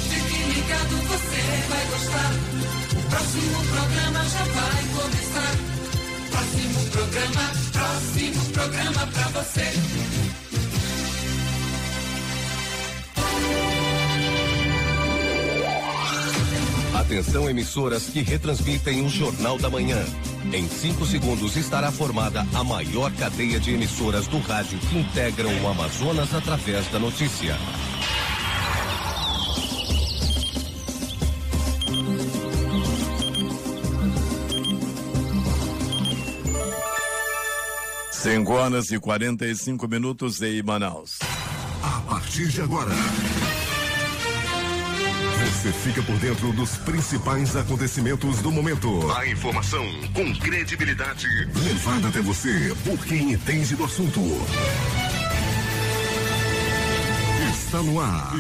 Fique ligado, você vai gostar. O próximo programa já vai começar. Próximo programa pra você. Atenção, emissoras que retransmitem o Jornal da Manhã. Em 5 segundos estará formada a maior cadeia de emissoras do rádio que integram o Amazonas através da notícia. Cinco horas e 45 minutos em Manaus. A partir de agora, você fica por dentro dos principais acontecimentos do momento. A informação com credibilidade levada até você por quem entende do assunto. Está no ar.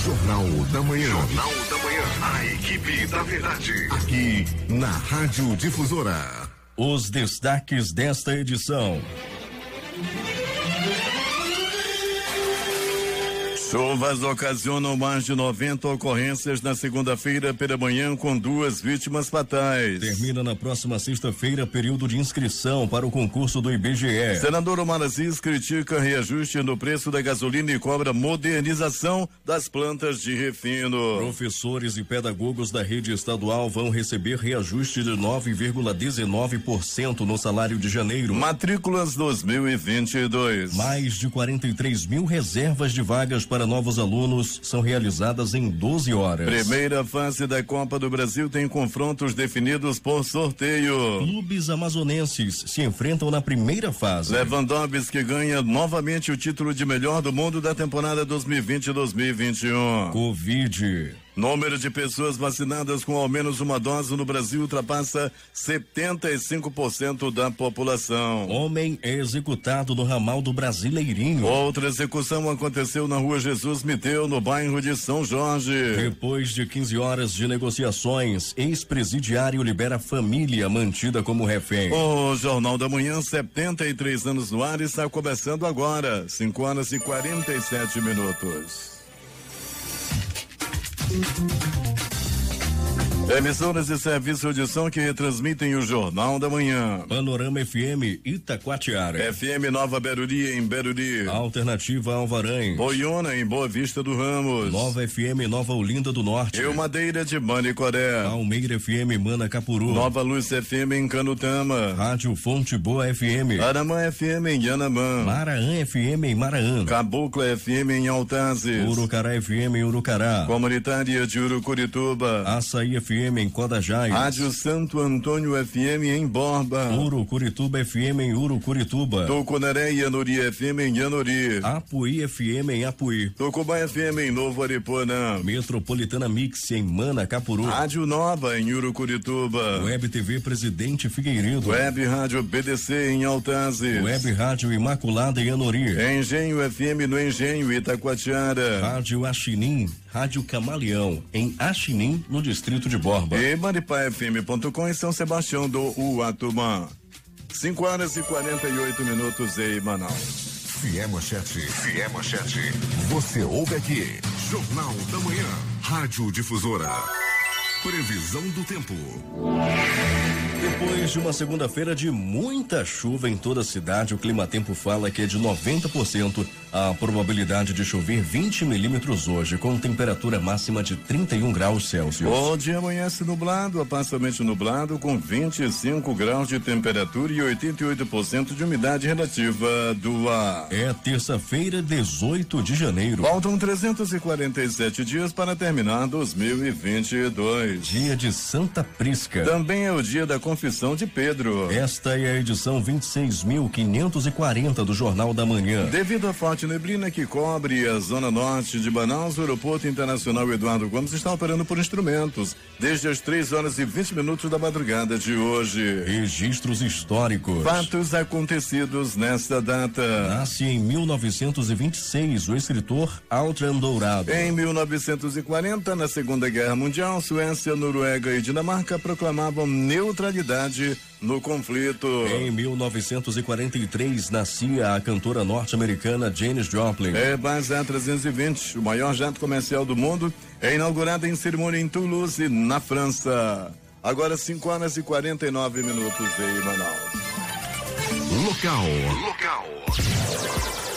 Jornal da Manhã. Jornal da Manhã. A equipe da verdade. Aqui na Rádio Difusora. Os destaques desta edição. Chuvas ocasionam mais de 90 ocorrências na segunda-feira pela manhã, com 2 vítimas fatais. Termina na próxima sexta-feira período de inscrição para o concurso do IBGE. Senador Omar Aziz critica reajuste no preço da gasolina e cobra modernização das plantas de refino. Professores e pedagogos da rede estadual vão receber reajuste de 9,19% no salário de janeiro. Matrículas 2022. Mais de 43 mil reservas de vagas para novos alunos são realizadas em 12 horas. Primeira fase da Copa do Brasil tem confrontos definidos por sorteio. Clubes amazonenses se enfrentam na primeira fase. Lewandowski ganha novamente o título de melhor do mundo da temporada 2020-2021. Covid. Número de pessoas vacinadas com ao menos uma dose no Brasil ultrapassa 75% da população. Homem é executado no ramal do Brasileirinho. Outra execução aconteceu na rua Jesus Miteu, no bairro de São Jorge. Depois de 15 horas de negociações, ex-presidiário libera família mantida como refém. O Jornal da Manhã, 73 anos no ar, está começando agora. 5 horas e 47 minutos. Emissoras de serviço de som que retransmitem o Jornal da Manhã. Panorama FM Itacoatiara. FM Nova Beruri em Beruri. Alternativa Alvarães. Boiona em Boa Vista do Ramos. Nova FM Nova Olinda do Norte. Madeira de Manicoré. Almeida FM Manacapuru. Nova Luz FM em Canutama. Rádio Fonte Boa FM. Aramã FM em Yanamã. Maraã FM em Maraã. Cabocla FM em Altazes. Urucará FM em Urucará. Comunitária de Urucurituba. Açaí FM em Codajás. Rádio Santo Antônio FM em Borba. Urucurituba FM em Urucurituba. Tucunaré e Yanuri FM em Yanuri. Apuí FM em Apuí. Tucubá FM em Novo Aripuanã. Metropolitana Mix em Manacapuru. Rádio Nova em Urucurituba. Web TV Presidente Figueiredo. Web Rádio BDC em Altazes. Web Rádio Imaculada em Anori. Engenho FM no Engenho Itacoatiara. Rádio Axinim, Rádio Camaleão em Axinim, no distrito de Borba. E maripafm.com em São Sebastião do Uatumã. 5 horas e 48 minutos em Manaus. Fiemachete. Você ouve aqui. Jornal da Manhã. Rádio Difusora. Previsão do tempo. Depois de uma segunda-feira de muita chuva em toda a cidade, o Climatempo fala que é de 90% a probabilidade de chover 20 milímetros hoje, com temperatura máxima de 31 graus Celsius. O dia amanhece nublado, parcialmente nublado, com 25 graus de temperatura e 88% de umidade relativa do ar. É terça-feira, 18 de janeiro. Faltam 347 dias para terminar 2022. Dia de Santa Prisca. Também é o dia da Confissão de Pedro. Esta é a edição 26.540 do Jornal da Manhã. Devido à forte neblina que cobre a zona norte de Manaus, o Aeroporto Internacional Eduardo Gomes está operando por instrumentos desde as 3 horas e 20 minutos da madrugada de hoje. Registros históricos. Fatos acontecidos nesta data. Nasce em 1926 o escritor Altran Dourado. Em 1940, na Segunda Guerra Mundial, Suécia, Noruega e Dinamarca proclamavam neutralidade no conflito. Em 1943 nascia a cantora norte-americana Janis Joplin. Airbus A320, o maior jato comercial do mundo, é inaugurado em cerimônia em Toulouse, na França. Agora 5h49 em Manaus. Local.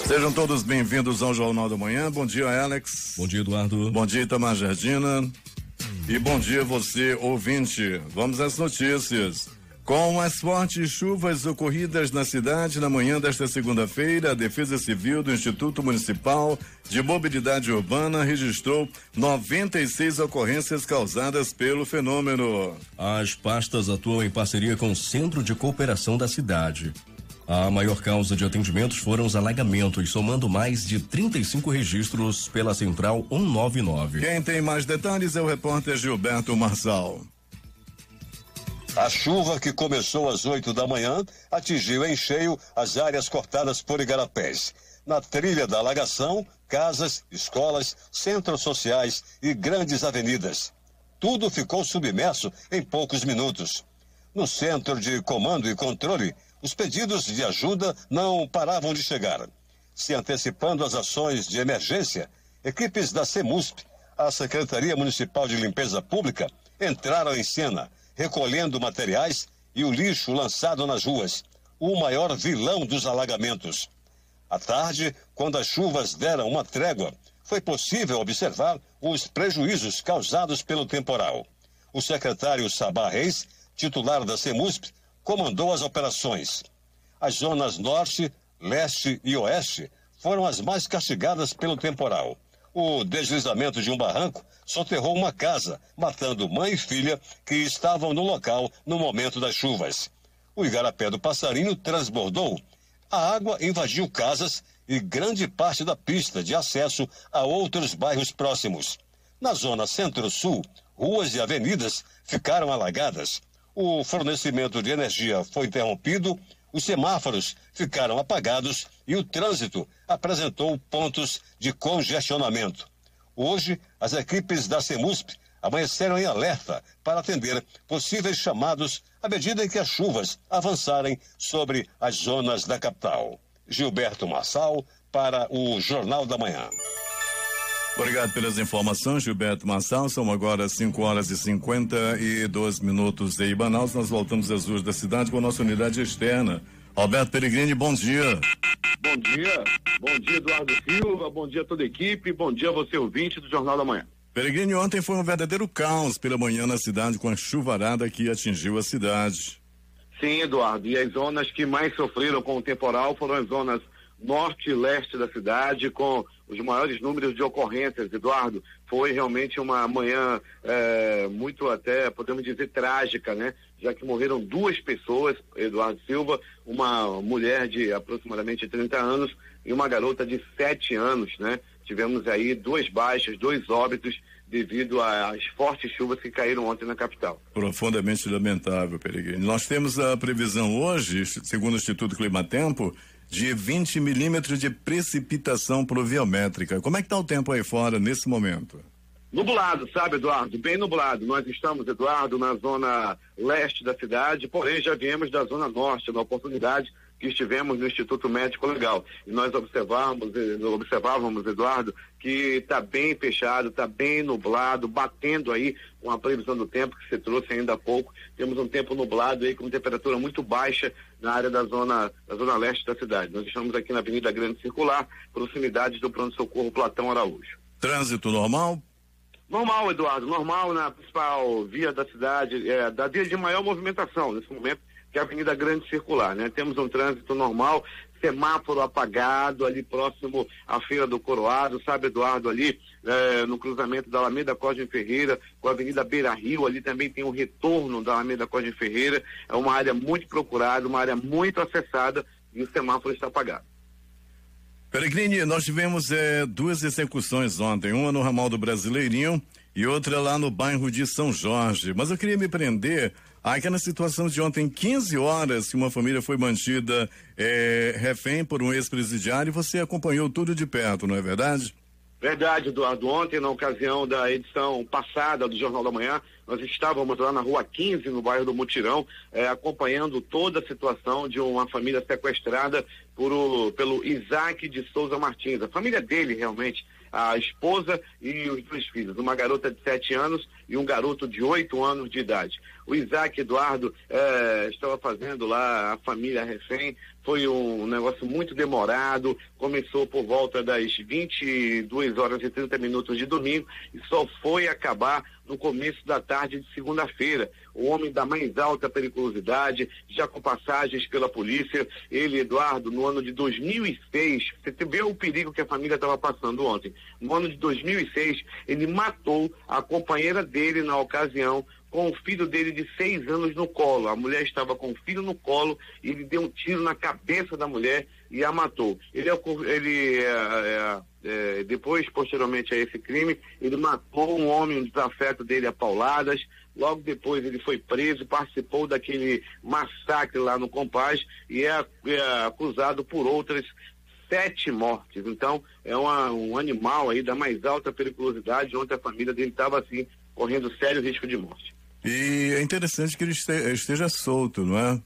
Sejam todos bem-vindos ao Jornal da Manhã. Bom dia, Alex. Bom dia, Eduardo. Bom dia, Itamar Jardina. E bom dia, você, ouvinte. Vamos às notícias. Com as fortes chuvas ocorridas na cidade na manhã desta segunda-feira, a Defesa Civil do Instituto Municipal de Mobilidade Urbana registrou 96 ocorrências causadas pelo fenômeno. As pastas atuam em parceria com o Centro de Cooperação da cidade. A maior causa de atendimentos foram os alagamentos, somando mais de 35 registros pela Central 199. Quem tem mais detalhes é o repórter Gilberto Marçal. A chuva que começou às 8 da manhã atingiu em cheio as áreas cortadas por igarapés. Na trilha da alagação, casas, escolas, centros sociais e grandes avenidas. Tudo ficou submerso em poucos minutos. No Centro de Comando e Controle, os pedidos de ajuda não paravam de chegar. Se antecipando as ações de emergência, equipes da CEMUSP, a Secretaria Municipal de Limpeza Pública, entraram em cena, recolhendo materiais e o lixo lançado nas ruas, o maior vilão dos alagamentos. À tarde, quando as chuvas deram uma trégua, foi possível observar os prejuízos causados pelo temporal. O secretário Sabá Reis, titular da CEMUSP, comandou as operações. As zonas norte, leste e oeste foram as mais castigadas pelo temporal. O deslizamento de um barranco soterrou uma casa, matando mãe e filha que estavam no local no momento das chuvas. O igarapé do Passarinho transbordou. A água invadiu casas e grande parte da pista de acesso a outros bairros próximos. Na zona centro-sul, ruas e avenidas ficaram alagadas. O fornecimento de energia foi interrompido, os semáforos ficaram apagados e o trânsito apresentou pontos de congestionamento. Hoje, as equipes da CEMUSP amanheceram em alerta para atender possíveis chamados à medida em que as chuvas avançarem sobre as zonas da capital. Gilberto Marçal, para o Jornal da Manhã. Obrigado pelas informações, Gilberto Marçal. São agora 5h52 em Manaus. Nós voltamos às ruas da cidade com a nossa unidade externa. Alberto Peregrini, bom dia. Bom dia, Eduardo Silva, bom dia a toda a equipe, bom dia a você ouvinte do Jornal da Manhã. Peregrini, ontem foi um verdadeiro caos pela manhã na cidade com a chuvarada que atingiu a cidade. Sim, Eduardo, e as zonas que mais sofreram com o temporal foram as zonas norte e leste da cidade, com os maiores números de ocorrências. Eduardo, foi realmente uma manhã muito, até podemos dizer, trágica, né? Já que morreram 2 pessoas, Eduardo Silva, uma mulher de aproximadamente 30 anos e uma garota de 7 anos, né? Tivemos aí 2 baixas, 2 óbitos devido às fortes chuvas que caíram ontem na capital. Profundamente lamentável, Peregrino. Nós temos a previsão hoje, segundo o Instituto Climatempo, de 20 milímetros de precipitação pluviométrica. Como é que está o tempo aí fora nesse momento? Nublado, sabe, Eduardo? Bem nublado. Nós estamos, Eduardo, na zona leste da cidade, porém já viemos da zona norte, na oportunidade que estivemos no Instituto Médico Legal. E nós observávamos, Eduardo, que está bem fechado, está bem nublado, batendo aí com a previsão do tempo que você trouxe ainda há pouco. Temos um tempo nublado aí com temperatura muito baixa na área da zona leste da cidade. Nós estamos aqui na Avenida Grande Circular, proximidades do pronto-socorro Platão Araújo. Trânsito normal? Normal, Eduardo, normal na principal via da cidade, da via de maior movimentação nesse momento, que é a Avenida Grande Circular, né? Temos um trânsito normal, semáforo apagado ali próximo à Feira do Coroado, sabe, Eduardo, ali no cruzamento da Alameda Cosme Ferreira com a Avenida Beira Rio, ali também tem um retorno da Alameda Cosme Ferreira, é uma área muito procurada, uma área muito acessada e o semáforo está apagado. Peregrini, nós tivemos 2 execuções ontem, uma no ramal do Brasileirinho e outra lá no bairro de São Jorge, mas eu queria me prender àquela situação de ontem, 15 horas, que uma família foi mantida refém por um ex-presidiário e você acompanhou tudo de perto, não é verdade? Verdade, Eduardo. Ontem, na ocasião da edição passada do Jornal da Manhã, nós estávamos lá na Rua 15, no bairro do Mutirão, acompanhando toda a situação de uma família sequestrada pelo Isaac de Souza Martins. A família dele, realmente, a esposa e os 2 filhos, uma garota de 7 anos e um garoto de 8 anos de idade. O Isaac, Eduardo, estava fazendo lá a família refém. Foi um negócio muito demorado, começou por volta das 22h30 de domingo e só foi acabar no começo da tarde de segunda-feira. O homem da mais alta periculosidade, já com passagens pela polícia. Ele, Eduardo, no ano de 2006, você vê o perigo que a família estava passando ontem. No ano de 2006, ele matou a companheira dele na ocasião, com o filho dele de 6 anos no colo. A mulher estava com o filho no colo e ele deu um tiro na cabeça da mulher e a matou. Depois, posteriormente a esse crime, ele matou um homem, um desafeto dele a pauladas. Logo depois ele foi preso, participou daquele massacre lá no Compaz e é acusado por outras 7 mortes. Então, é um animal aí da mais alta periculosidade, onde a família dele estava assim, correndo sério risco de morte. E é interessante que ele esteja solto, não é?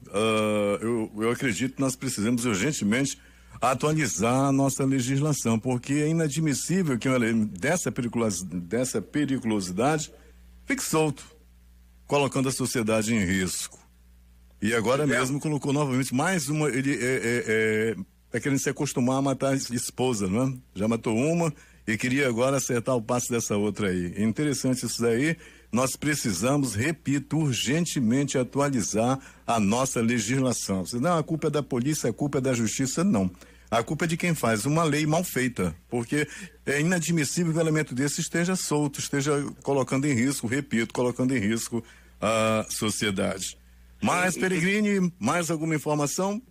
Eu acredito que nós precisamos urgentemente atualizar a nossa legislação, porque é inadmissível que uma lei dessa periculosidade fique solto, colocando a sociedade em risco. E agora mesmo colocou novamente mais uma, ele tá querendo se acostumar a matar a esposa, não é? Já matou uma e queria agora acertar o passo dessa outra aí. É interessante isso daí. Nós precisamos, repito, urgentemente atualizar a nossa legislação. Não, a culpa é da polícia, a culpa é da justiça, não. A culpa é de quem faz uma lei mal feita, porque é inadmissível que um elemento desse esteja solto, esteja colocando em risco, repito, colocando em risco a sociedade. Mas, Peregrini, mais alguma informação?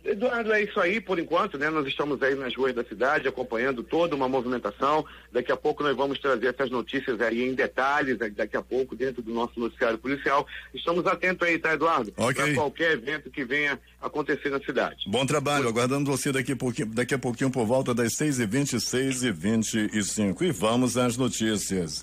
Eduardo, é isso aí por enquanto, né? Nós estamos aí nas ruas da cidade acompanhando toda uma movimentação. Daqui a pouco nós vamos trazer essas notícias aí em detalhes, daqui a pouco dentro do nosso noticiário policial. Estamos atentos aí, tá, Eduardo? Ok. Para qualquer evento que venha acontecer na cidade. Bom trabalho, aguardando você daqui a pouquinho por volta das 6h20, 6h25. E vamos às notícias.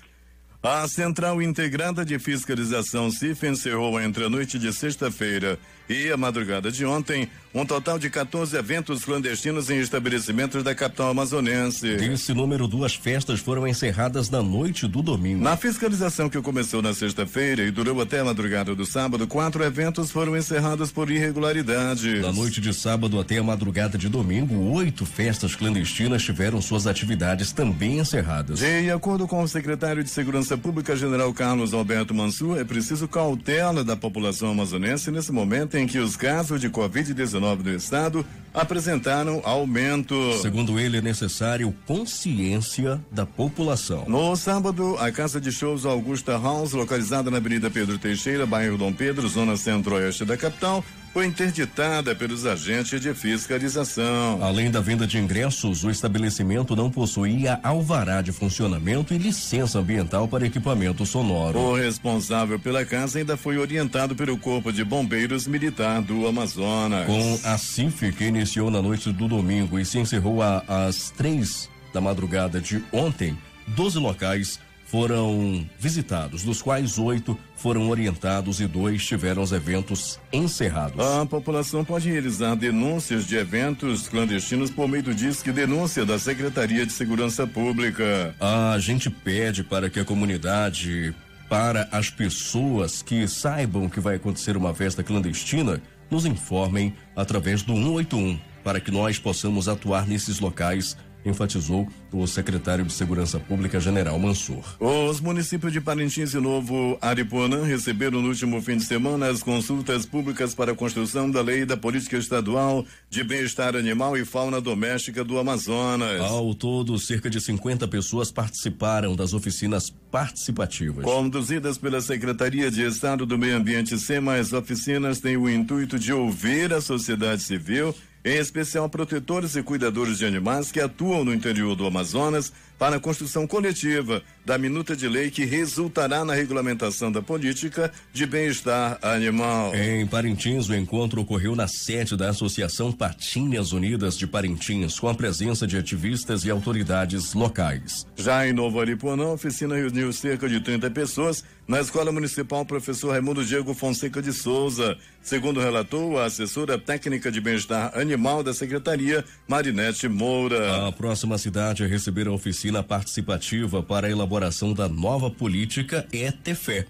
A Central Integrada de Fiscalização CIF encerrou entre a noite de sexta-feira e a madrugada de ontem um total de 14 eventos clandestinos em estabelecimentos da capital amazonense. Desse número, 2 festas foram encerradas na noite do domingo. Na fiscalização que começou na sexta-feira e durou até a madrugada do sábado, 4 eventos foram encerrados por irregularidades. Na noite de sábado até a madrugada de domingo, 8 festas clandestinas tiveram suas atividades também encerradas. De acordo com o secretário de Segurança Pública, General Carlos Alberto Mansur, é preciso cautela da população amazonense nesse momento em que os casos de Covid-19 do estado apresentaram aumento. Segundo ele, é necessário consciência da população. No sábado, a Casa de Shows Augusta House, localizada na Avenida Pedro Teixeira, bairro Dom Pedro, zona centro-oeste da capital, foi interditada pelos agentes de fiscalização. Além da venda de ingressos, o estabelecimento não possuía alvará de funcionamento e licença ambiental para equipamento sonoro. O responsável pela casa ainda foi orientado pelo Corpo de Bombeiros Militar do Amazonas. Com a CIF, que iniciou na noite do domingo e se encerrou às 3 da madrugada de ontem, 12 locais foram visitados, dos quais 8 foram orientados e 2 tiveram os eventos encerrados. A população pode realizar denúncias de eventos clandestinos por meio do Disque Denúncia da Secretaria de Segurança Pública. A gente pede para que a comunidade, para as pessoas que saibam que vai acontecer uma festa clandestina, nos informem através do 181, para que nós possamos atuar nesses locais, enfatizou o secretário de Segurança Pública, General Mansur. Os municípios de Parintins e Novo Aripuanã receberam no último fim de semana as consultas públicas para a construção da Lei da Política Estadual de Bem-Estar Animal e Fauna Doméstica do Amazonas. Ao todo, cerca de 50 pessoas participaram das oficinas participativas. Conduzidas pela Secretaria de Estado do Meio Ambiente, SEMA, as oficinas têm o intuito de ouvir a sociedade civil em especial protetores e cuidadores de animais que atuam no interior do Amazonas para a construção coletiva da minuta de lei que resultará na regulamentação da política de bem-estar animal. Em Parintins, o encontro ocorreu na sede da Associação Patinhas Unidas de Parintins, com a presença de ativistas e autoridades locais. Já em Novo Aripuanã, a oficina reuniu cerca de 30 pessoas na Escola Municipal Professor Raimundo Diego Fonseca de Souza. Segundo relatou a assessora técnica de bem-estar animal da Secretaria, Marinete Moura. A próxima cidade a receber a oficina participativa para a elaboração da nova política é Tefé.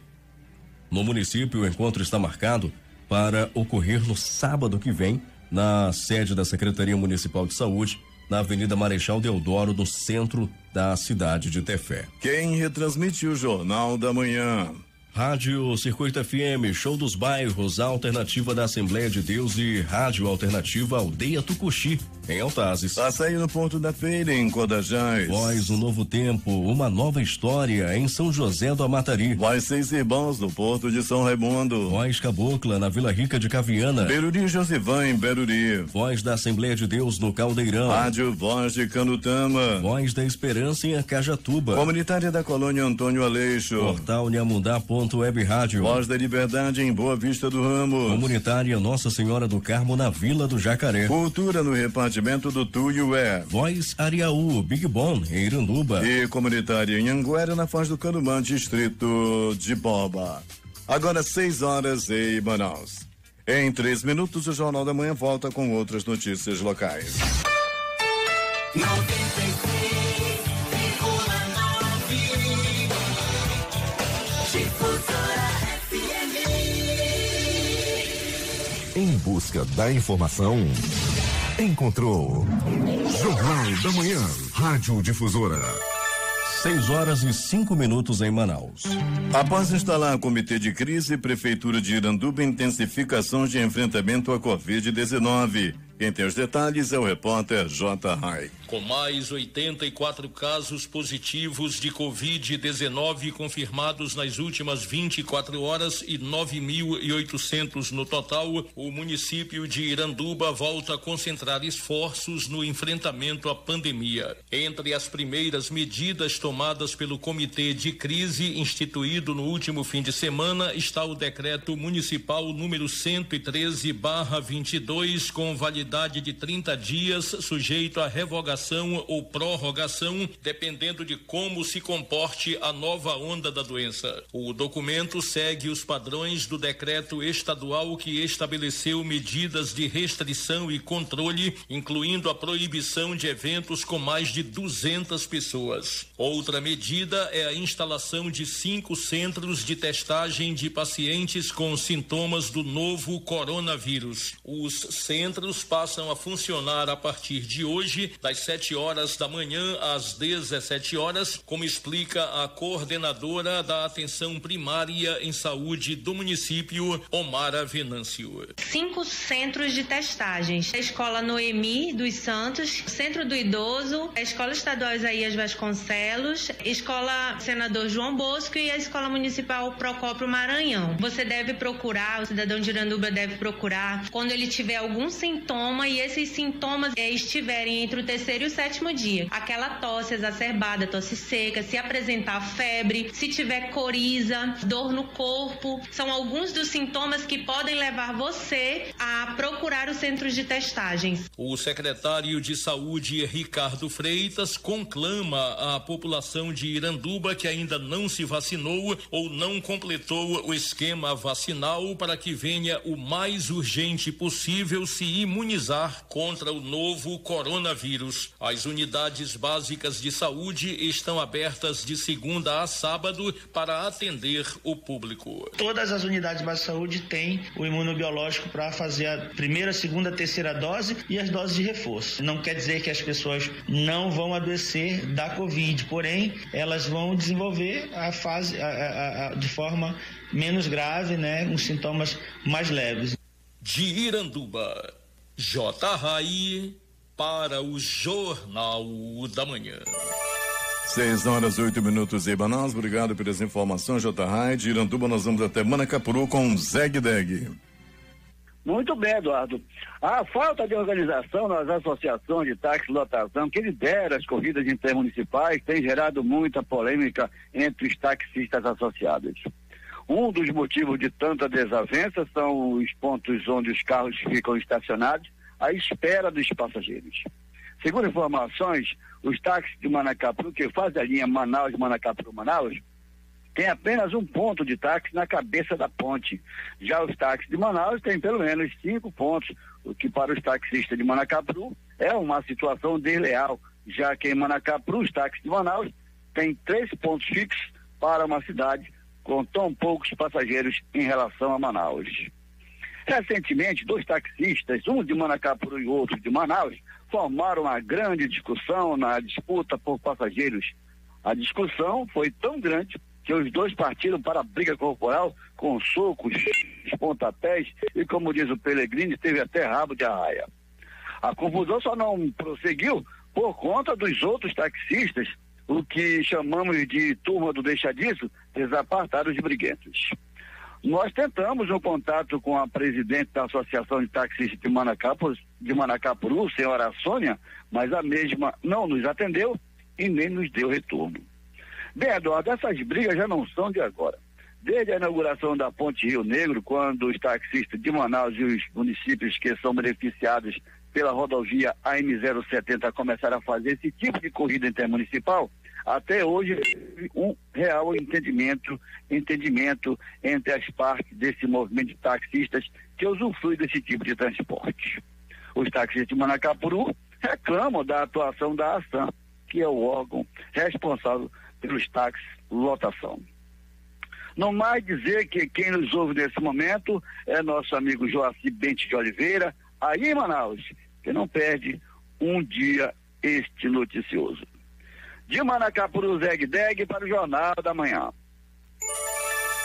No município, o encontro está marcado para ocorrer no sábado que vem, na sede da Secretaria Municipal de Saúde, na Avenida Marechal Deodoro, no centro da cidade de Tefé. Quem retransmite o Jornal da Manhã? Rádio Circuito FM, Show dos Bairros, Alternativa da Assembleia de Deus e Rádio Alternativa Aldeia Tucuxi, em Altazes. Açaí no Ponto da Feira, em Codajás. Voz um novo tempo, uma nova história, em São José do Amatari. Voz Seis Irmãos, no Porto de São Raimundo. Voz Cabocla, na Vila Rica de Caviana. Beruri Josivan, em Beruri. Voz da Assembleia de Deus, no Caldeirão. Rádio Voz de Canutama. Voz da Esperança, em Acajatuba. Comunitária da Colônia Antônio Aleixo. Portal Nhamundá.web Rádio. Voz da Liberdade, em Boa Vista do Ramos. Comunitária Nossa Senhora do Carmo, na Vila do Jacaré. Cultura no repartimento do Tuiué. Voz Ariaú, Big Bon, em Iranduba. E comunitária em Anguera, na Foz do Canumã, distrito de Boba. Agora 6 horas em Manaus. Em 3 minutos, o Jornal da Manhã volta com outras notícias locais. 96,9 Em busca da informação, encontrou Jornal da Manhã, Rádio Difusora. 6 horas e 5 minutos em Manaus. Após instalar comitê de crise, Prefeitura de Iranduba intensifica ações de enfrentamento à Covid-19. Quem tem os detalhes é o repórter J. Rai. Com mais 84 casos positivos de Covid-19 confirmados nas últimas 24 horas e 9.800 no total, o município de Iranduba volta a concentrar esforços no enfrentamento à pandemia. Entre as primeiras medidas tomadas pelo Comitê de Crise, instituído no último fim de semana, está o decreto municipal número 113/22, com validade de 30 dias, sujeito à revogação ou prorrogação, dependendo de como se comporte a nova onda da doença. O documento segue os padrões do decreto estadual que estabeleceu medidas de restrição e controle, incluindo a proibição de eventos com mais de 200 pessoas. Outra medida é a instalação de 5 centros de testagem de pacientes com sintomas do novo coronavírus. Os centros passam a funcionar a partir de hoje, das 7 horas da manhã às 17 horas, como explica a coordenadora da Atenção Primária em Saúde do município, Omara Venâncio. 5 centros de testagens: a Escola Noemi dos Santos, Centro do Idoso, a Escola Estadual Isaías Vasconcelos, Escola Senador João Bosco e a Escola Municipal Procópio Maranhão. Você deve procurar, o cidadão de Iranduba deve procurar quando ele tiver algum sintoma e esses sintomas estiverem entre o 3º e o 7º dia. Aquela tosse exacerbada, tosse seca, se apresentar febre, se tiver coriza, dor no corpo, são alguns dos sintomas que podem levar você a procurar os centros de testagens. O secretário de Saúde, Ricardo Freitas, conclama a população de Iranduba que ainda não se vacinou ou não completou o esquema vacinal para que venha o mais urgente possível se imunizar contra o novo coronavírus. As unidades básicas de saúde estão abertas de segunda a sábado para atender o público. Todas as unidades básicas de saúde têm o imunobiológico para fazer a primeira, segunda, terceira dose e as doses de reforço. Não quer dizer que as pessoas não vão adoecer da Covid, porém elas vão desenvolver a fase de forma menos grave, né, com sintomas mais leves. De Iranduba, J. Rai para o Jornal da Manhã. 6 horas 8 minutos em Manaus. Obrigado pelas informações, J. Rai. De Iranduba nós vamos até Manacapuru com Zeg Deg. Muito bem, Eduardo. A falta de organização nas associações de táxi lotação que lidera as corridas intermunicipais tem gerado muita polêmica entre os taxistas associados. Um dos motivos de tanta desavença são os pontos onde os carros ficam estacionados à espera dos passageiros. Segundo informações, os táxis de Manacapuru, que fazem a linha Manaus-Manacapuru-Manaus, tem apenas um ponto de táxi na cabeça da ponte. Já os táxis de Manaus têm pelo menos 5 pontos, o que para os taxistas de Manacapuru é uma situação desleal, já que em Manacapuru os táxis de Manaus têm 3 pontos fixos para uma cidade com tão poucos passageiros em relação a Manaus. Recentemente, 2 taxistas, um de Manacapuru e outro de Manaus, formaram uma grande discussão na disputa por passageiros. A discussão foi tão grande que os 2 partiram para a briga corporal com socos, pontapés e, como diz o Pellegrini, teve até rabo de arraia. A confusão só não prosseguiu por conta dos outros taxistas, o que chamamos de turma do deixa disso, desapartar os briguentos. Nós tentamos um contato com a presidente da Associação de Taxistas de Manacapuru, senhora Sônia, mas a mesma não nos atendeu e nem nos deu retorno. Bem, Eduardo, essas brigas já não são de agora. Desde a inauguração da Ponte Rio Negro, quando os taxistas de Manaus e os municípios que são beneficiados pela rodovia AM070 começaram a fazer esse tipo de corrida intermunicipal, até hoje um real entendimento entre as partes desse movimento de taxistas que usufruem desse tipo de transporte. Os taxistas de Manacapuru reclamam da atuação da ASAM, que é o órgão responsável pelos táxis lotação. Não mais dizer que quem nos ouve nesse momento é nosso amigo Joaci Bente de Oliveira, aí em Manaus, que não perde um dia este noticioso. De Manacapuru, Zeg-Deg para o Jornal da Manhã.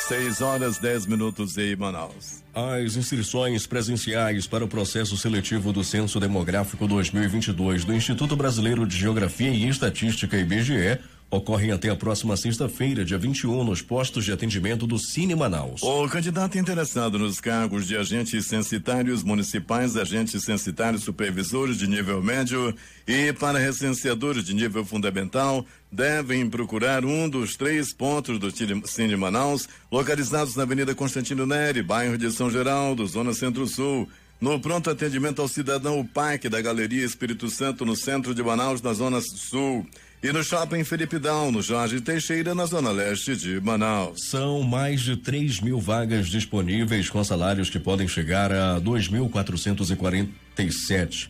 6h10 em Manaus. As inscrições presenciais para o processo seletivo do Censo Demográfico 2022 do Instituto Brasileiro de Geografia e Estatística, IBGE, ocorrem até a próxima sexta-feira, dia 21, nos postos de atendimento do Cine Manaus. O candidato interessado nos cargos de agentes censitários municipais, agentes censitários supervisores de nível médio e para recenseadores de nível fundamental devem procurar um dos 3 pontos do Cine Manaus, localizados na Avenida Constantino Neri, bairro de São Geraldo, Zona Centro-Sul. No pronto atendimento ao cidadão, o PAC da Galeria Espírito Santo, no centro de Manaus, na Zona Sul. E no Shopping Felipe Dal, no Jorge Teixeira, na Zona Leste de Manaus. São mais de 3.000 vagas disponíveis, com salários que podem chegar a 2.447.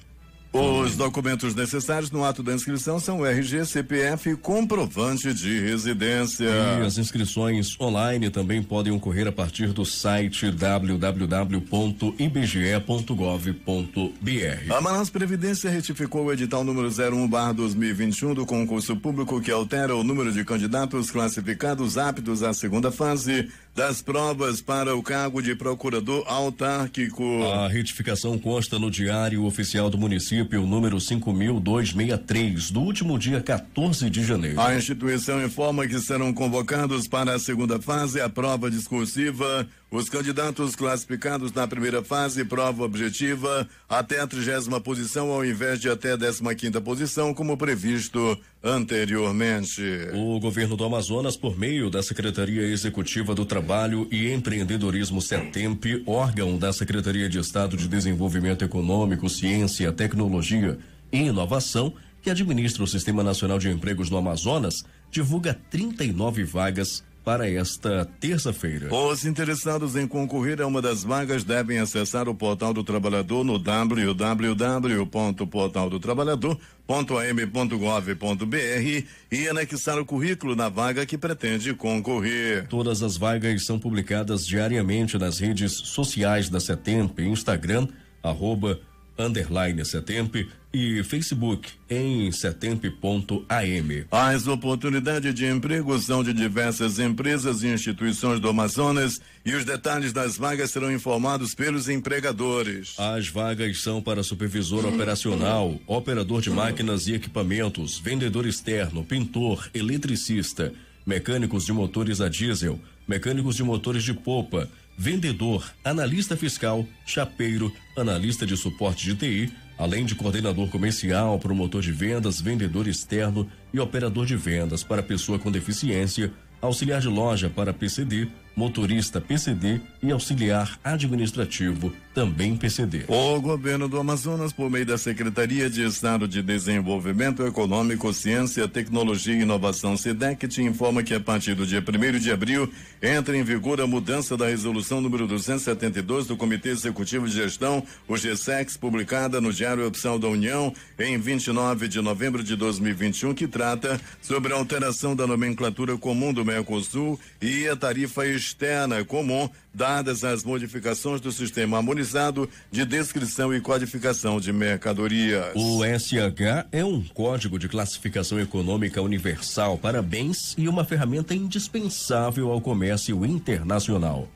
Os documentos necessários no ato da inscrição são RG, CPF e comprovante de residência. E as inscrições online também podem ocorrer a partir do site www.ibge.gov.br. A Manaus Previdência retificou o edital número 01/2021 do concurso público que altera o número de candidatos classificados aptos à segunda fase das provas para o cargo de procurador autárquico. A retificação consta no Diário Oficial do Município, número 5.263, do último dia 14 de janeiro. A instituição informa que serão convocados para a segunda fase a prova discursiva os candidatos classificados na primeira fase, prova objetiva, até a 30ª posição, ao invés de até a 15ª posição, como previsto anteriormente. O governo do Amazonas, por meio da Secretaria Executiva do Trabalho e Empreendedorismo SETEMP, órgão da Secretaria de Estado de Desenvolvimento Econômico, Ciência, Tecnologia e Inovação, que administra o Sistema Nacional de Empregos no Amazonas, divulga 39 vagas para esta terça-feira. Os interessados em concorrer a uma das vagas devem acessar o Portal do Trabalhador no www.portaldotrabalhador.am.gov.br e anexar o currículo na vaga que pretende concorrer. Todas as vagas são publicadas diariamente nas redes sociais da SETEMP, Instagram, @_SETEMP e Facebook em setemp.am. As oportunidades de emprego são de diversas empresas e instituições do Amazonas e os detalhes das vagas serão informados pelos empregadores. As vagas são para supervisor operacional, operador de máquinas e equipamentos, vendedor externo, pintor, eletricista, mecânicos de motores a diesel, mecânicos de motores de popa, vendedor, analista fiscal, chapeiro, analista de suporte de TI, além de coordenador comercial, promotor de vendas, vendedor externo e operador de vendas para pessoa com deficiência, auxiliar de loja para PCD, motorista PCD e auxiliar administrativo, também PCD. O governo do Amazonas, por meio da Secretaria de Estado de Desenvolvimento Econômico, Ciência, Tecnologia e Inovação, SEDEC, te informa que a partir do dia 1º de abril entra em vigor a mudança da resolução número 272 do Comitê Executivo de Gestão, o GSEX, publicada no Diário Oficial da União em 29 de novembro de 2021, que trata sobre a alteração da nomenclatura comum do Mercosul e a tarifa externa comum, dadas as modificações do sistema harmonizado de descrição e codificação de mercadorias. O SH é um código de classificação econômica universal para bens e uma ferramenta indispensável ao comércio internacional.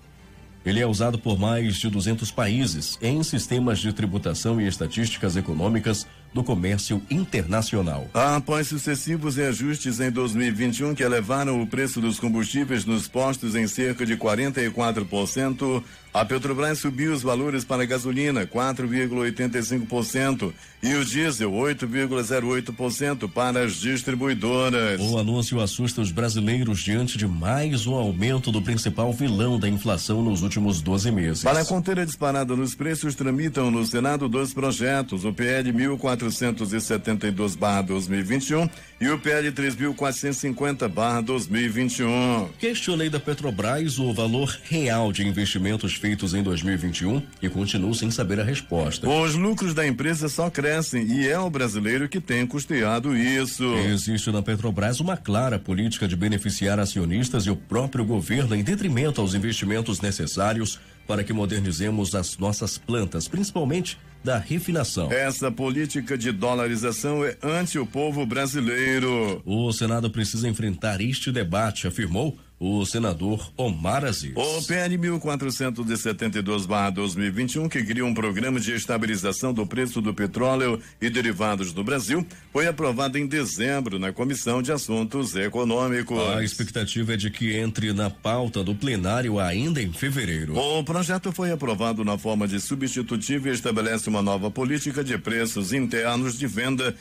Ele é usado por mais de 200 países em sistemas de tributação e estatísticas econômicas do comércio internacional. Após sucessivos reajustes em 2021 que elevaram o preço dos combustíveis nos postos em cerca de 44%, a Petrobras subiu os valores para a gasolina 4,85% e o diesel 8,08% para as distribuidoras. O anúncio assusta os brasileiros diante de mais um aumento do principal vilão da inflação nos últimos 12 meses. Para conter a disparada nos preços, tramitam no Senado 2 projetos, o PL 1472/2021 e o PL 3450/2021. Questionei da Petrobras o valor real de investimentos feitos em 2021 e continuo sem saber a resposta. Os lucros da empresa só crescem e é o brasileiro que tem custeado isso. Existe na Petrobras uma clara política de beneficiar acionistas e o próprio governo em detrimento aos investimentos necessários para que modernizemos as nossas plantas, principalmente da refinação. Essa política de dolarização é ante o povo brasileiro. O Senado precisa enfrentar este debate, afirmou o senador Omar Aziz. O PL 1472/2021, que cria um programa de estabilização do preço do petróleo e derivados no Brasil, foi aprovado em dezembro na Comissão de Assuntos Econômicos. A expectativa é de que entre na pauta do plenário ainda em fevereiro. O projeto foi aprovado na forma de substitutivo e estabelece uma nova política de preços internos de venda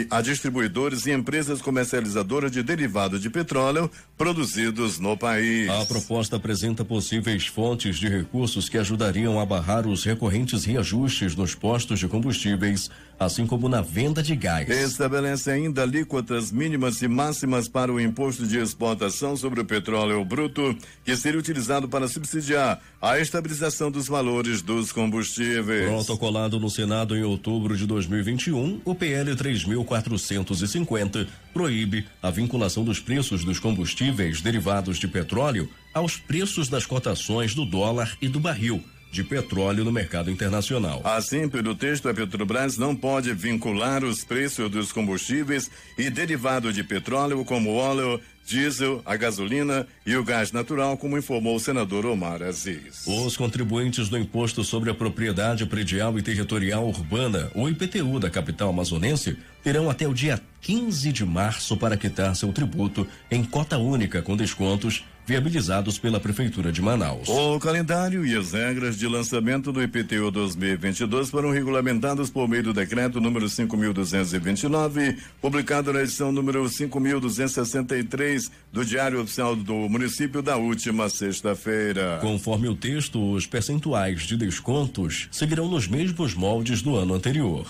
a distribuidores e empresas comercializadoras de derivados de petróleo produzidos no país. A proposta apresenta possíveis fontes de recursos que ajudariam a barrar os recorrentes reajustes nos postos de combustíveis, assim como na venda de gás. Estabelece ainda alíquotas mínimas e máximas para o imposto de exportação sobre o petróleo bruto, que seria utilizado para subsidiar a estabilização dos valores dos combustíveis. Protocolado no Senado em outubro de 2021, o PL 3450 proíbe a vinculação dos preços dos combustíveis derivados de petróleo aos preços das cotações do dólar e do barril de petróleo no mercado internacional. Assim, pelo texto, a Petrobras não pode vincular os preços dos combustíveis e derivados de petróleo, como o óleo, diesel, a gasolina e o gás natural, como informou o senador Omar Aziz. Os contribuintes do Imposto sobre a Propriedade Predial e Territorial Urbana, o IPTU da capital amazonense, terão até o dia 15 de março para quitar seu tributo em cota única com descontos viabilizados pela Prefeitura de Manaus. O calendário e as regras de lançamento do IPTU 2022 foram regulamentados por meio do decreto número 5.229, publicado na edição número 5.263 do Diário Oficial do Município da última sexta-feira. Conforme o texto, os percentuais de descontos seguirão nos mesmos moldes do ano anterior.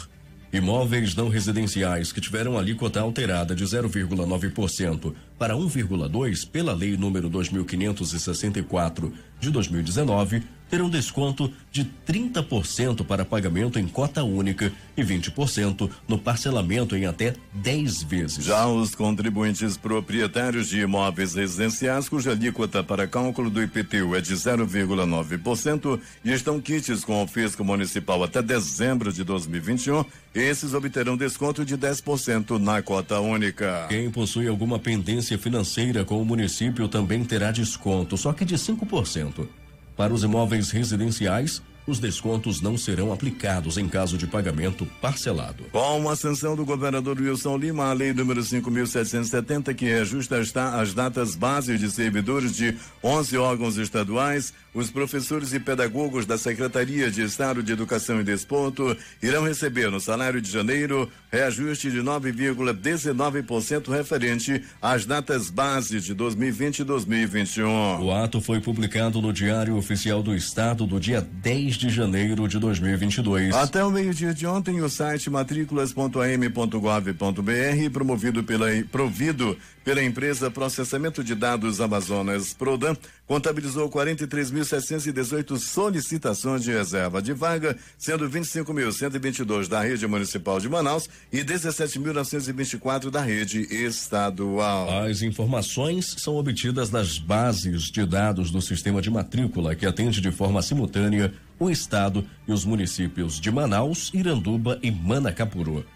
Imóveis não residenciais que tiveram alíquota alterada de 0,9% para 1,2% pela Lei número 2.564 de 2019 terão desconto de 30% para pagamento em cota única e 20% no parcelamento em até 10 vezes. Já os contribuintes proprietários de imóveis residenciais cuja alíquota para cálculo do IPTU é de 0,9% e estão quites com o fisco municipal até dezembro de 2021, esses obterão desconto de 10% na cota única. Quem possui alguma pendência financeira com o município também terá desconto, só que de 5%. Para os imóveis residenciais, os descontos não serão aplicados em caso de pagamento parcelado. Com a sanção do governador Wilson Lima, a lei número 5.770, que reajusta as datas base de servidores de 11 órgãos estaduais, os professores e pedagogos da Secretaria de Estado de Educação e Desporto irão receber no salário de janeiro reajuste de 9,19% referente às datas base de 2020 e 2021. O ato foi publicado no Diário Oficial do Estado do dia 10 de janeiro de 2022. Até o meio-dia de ontem, o site matrículas.am.gov.br, provido pela empresa Processamento de Dados Amazonas Prodan, contabilizou 43.718 solicitações de reserva de vaga, sendo 25.122 da rede municipal de Manaus e 17.924 da rede estadual. As informações são obtidas das bases de dados do sistema de matrícula, que atende de forma simultânea o estado e os municípios de Manaus, Iranduba e Manacapuru.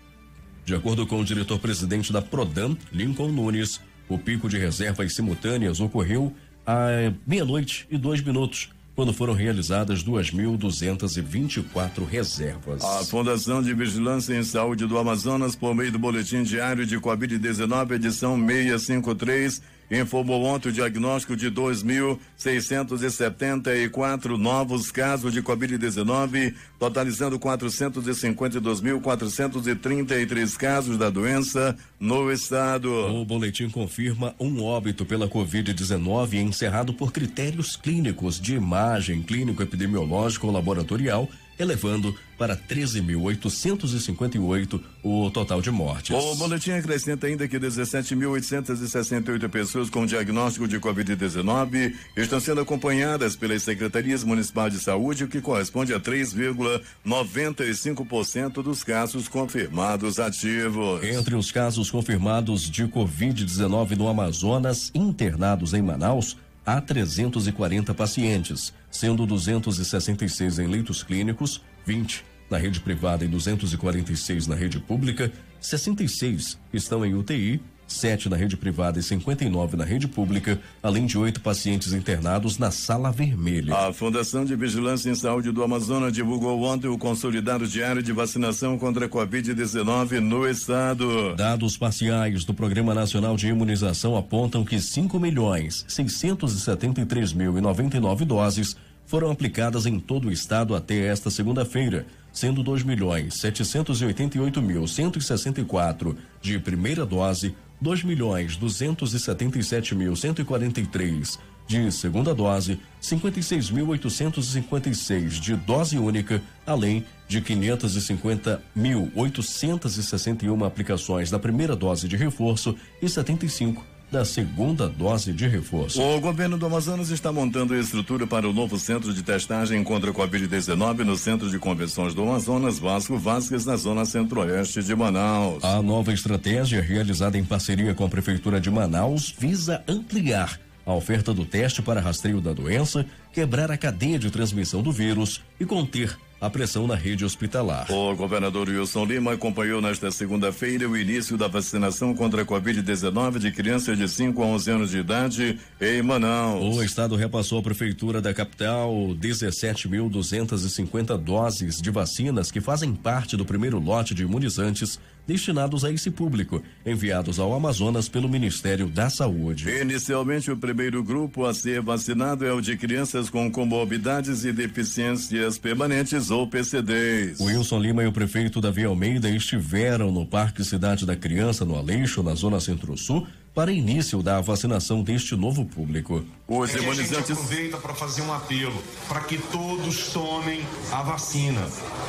De acordo com o diretor-presidente da Prodan, Lincoln Nunes, o pico de reservas simultâneas ocorreu à 00:02, quando foram realizadas 2.224 reservas. A Fundação de Vigilância em Saúde do Amazonas, por meio do Boletim Diário de Covid-19, edição 653, informou ontem o diagnóstico de 2.674 novos casos de Covid-19, totalizando 452.433 casos da doença no estado. O boletim confirma um óbito pela Covid-19 encerrado por critérios clínicos de imagem clínico-epidemiológico laboratorial, elevando para 13.858 o total de mortes. O boletim acrescenta ainda que 17.868 pessoas com diagnóstico de Covid-19 estão sendo acompanhadas pelas secretarias municipais de saúde, o que corresponde a 3,95% dos casos confirmados ativos. Entre os casos confirmados de Covid-19 no Amazonas, internados em Manaus, há 340 pacientes, sendo 266 em leitos clínicos, 20 na rede privada e 246 na rede pública, 66 estão em UTI, 7 na rede privada e 59 na rede pública, além de 8 pacientes internados na Sala Vermelha. A Fundação de Vigilância em Saúde do Amazonas divulgou ontem o consolidado diário de vacinação contra a Covid-19 no estado. Dados parciais do Programa Nacional de Imunização apontam que 5.673.099 doses foram aplicadas em todo o estado até esta segunda-feira, sendo 2.788.164 de primeira dose, 2.277.143 de segunda dose, 56.856 de dose única, além de 550.861 aplicações da primeira dose de reforço e 75 da segunda dose de reforço. O governo do Amazonas está montando a estrutura para o novo centro de testagem contra a Covid-19 no Centro de Convenções do Amazonas, Vasco Vasques, na zona centro-oeste de Manaus. A nova estratégia, realizada em parceria com a Prefeitura de Manaus, visa ampliar a oferta do teste para rastreio da doença, quebrar a cadeia de transmissão do vírus e conter a pressão na rede hospitalar. O governador Wilson Lima acompanhou nesta segunda-feira o início da vacinação contra a Covid-19 de crianças de 5 a 11 anos de idade em Manaus. O estado repassou à prefeitura da capital 17.250 doses de vacinas que fazem parte do primeiro lote de imunizantes destinados a esse público, enviados ao Amazonas pelo Ministério da Saúde. Inicialmente, o primeiro grupo a ser vacinado é o de crianças com comorbidades e deficiências permanentes ou PCDs. Wilson Lima e o prefeito Davi Almeida estiveram no Parque Cidade da Criança, no Aleixo, na zona Centro-Sul, para início da vacinação deste novo público. Os imunizantes... A gente aproveita para fazer um apelo para que todos tomem a vacina,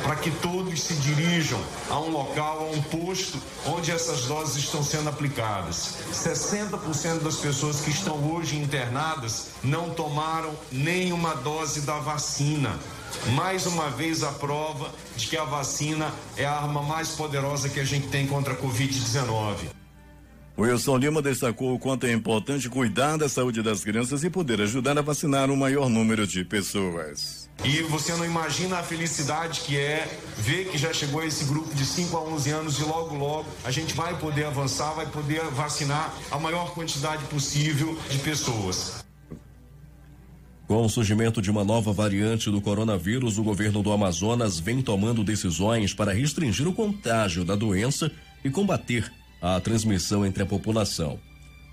para que todos se dirijam a um local, a um posto onde essas doses estão sendo aplicadas. 60% das pessoas que estão hoje internadas não tomaram nenhuma dose da vacina. Mais uma vez a prova de que a vacina é a arma mais poderosa que a gente tem contra a Covid-19. Wilson Lima destacou o quanto é importante cuidar da saúde das crianças e poder ajudar a vacinar um maior número de pessoas. E você não imagina a felicidade que é ver que já chegou esse grupo de 5 a 11 anos e logo a gente vai poder avançar, vai poder vacinar a maior quantidade possível de pessoas. Com o surgimento de uma nova variante do coronavírus, o governo do Amazonas vem tomando decisões para restringir o contágio da doença e combater a transmissão entre a população.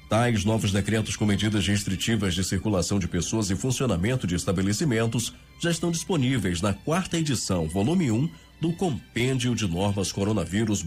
Tais novos decretos com medidas restritivas de circulação de pessoas e funcionamento de estabelecimentos já estão disponíveis na 4ª edição, volume 1, do Compêndio de Normas Coronavírus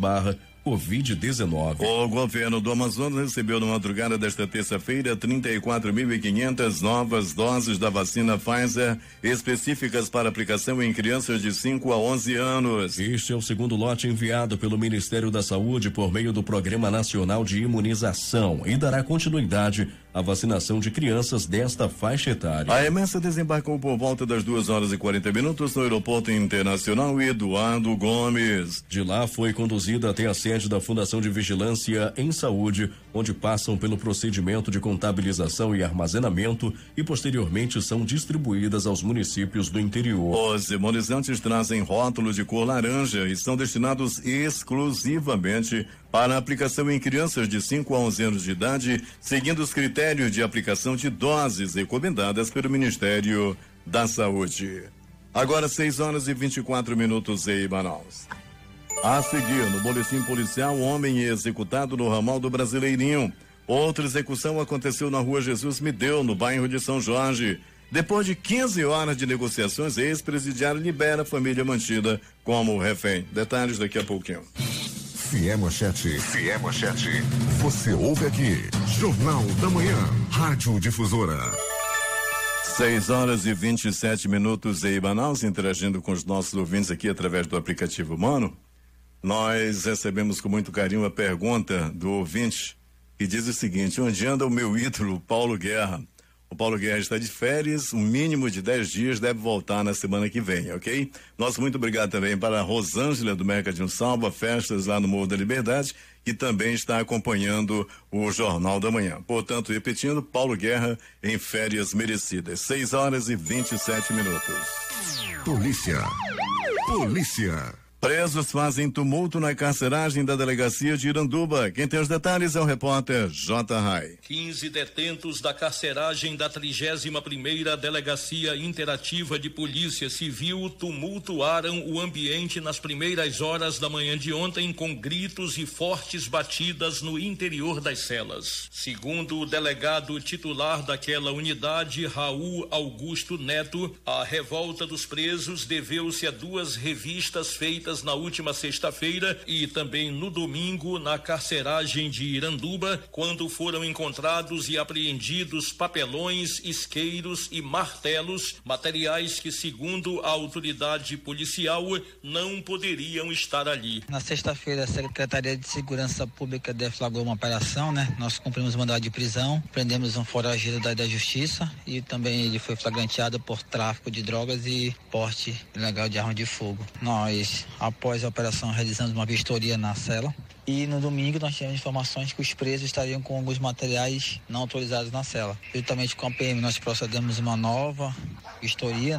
Covid-19. O governo do Amazonas recebeu na madrugada desta terça-feira 34.500 novas doses da vacina Pfizer específicas para aplicação em crianças de 5 a 11 anos. Este é o segundo lote enviado pelo Ministério da Saúde por meio do Programa Nacional de Imunização e dará continuidade à vacinação de crianças desta faixa etária. A remessa desembarcou por volta das 2h40 no Aeroporto Internacional Eduardo Gomes. De lá foi conduzida até a sede da Fundação de Vigilância em Saúde, onde passam pelo procedimento de contabilização e armazenamento e posteriormente são distribuídas aos municípios do interior. Os imunizantes trazem rótulos de cor laranja e são destinados exclusivamente para aplicação em crianças de 5 a 11 anos de idade, seguindo os critérios de aplicação de doses recomendadas pelo Ministério da Saúde. Agora 6h24 em Manaus. A seguir, no boletim policial, homem é executado no ramal do Brasileirinho. Outra execução aconteceu na rua Jesus Mideu, no bairro de São Jorge. Depois de 15 horas de negociações, ex-presidiário libera a família mantida como refém. Detalhes daqui a pouquinho. Manchete. Você ouve aqui. Jornal da Manhã. Rádio Difusora. 6h27 em Manaus, interagindo com os nossos ouvintes aqui através do aplicativo Mano. Nós recebemos com muito carinho a pergunta do ouvinte que diz o seguinte: onde anda o meu ídolo Paulo Guerra? O Paulo Guerra está de férias, um mínimo de 10 dias, deve voltar na semana que vem, ok? Nosso muito obrigado também para a Rosângela do Mercadinho Salva Festas lá no Morro da Liberdade, que também está acompanhando o Jornal da Manhã. Portanto, repetindo, Paulo Guerra em férias merecidas. 6h27. Polícia. Presos fazem tumulto na carceragem da delegacia de Iranduba. Quem tem os detalhes é o repórter J. Rai. 15 detentos da carceragem da 31ª Delegacia Interativa de Polícia Civil tumultuaram o ambiente nas primeiras horas da manhã de ontem com gritos e fortes batidas no interior das celas. Segundo o delegado titular daquela unidade, Raul Augusto Neto, a revolta dos presos deveu-se a 2 revistas feitas na última sexta-feira e também no domingo na carceragem de Iranduba, quando foram encontrados e apreendidos papelões, isqueiros e martelos, materiais que, segundo a autoridade policial, não poderiam estar ali. Na sexta-feira, a Secretaria de Segurança Pública deflagrou uma operação, Nós cumprimos mandado de prisão, prendemos um foragido da Justiça e também ele foi flagranteado por tráfico de drogas e porte ilegal de arma de fogo. Nós, após a operação, realizamos uma vistoria na cela e no domingo nós tivemos informações que os presos estariam com alguns materiais não autorizados na cela. Juntamente com a PM nós procedemos uma nova vistoria,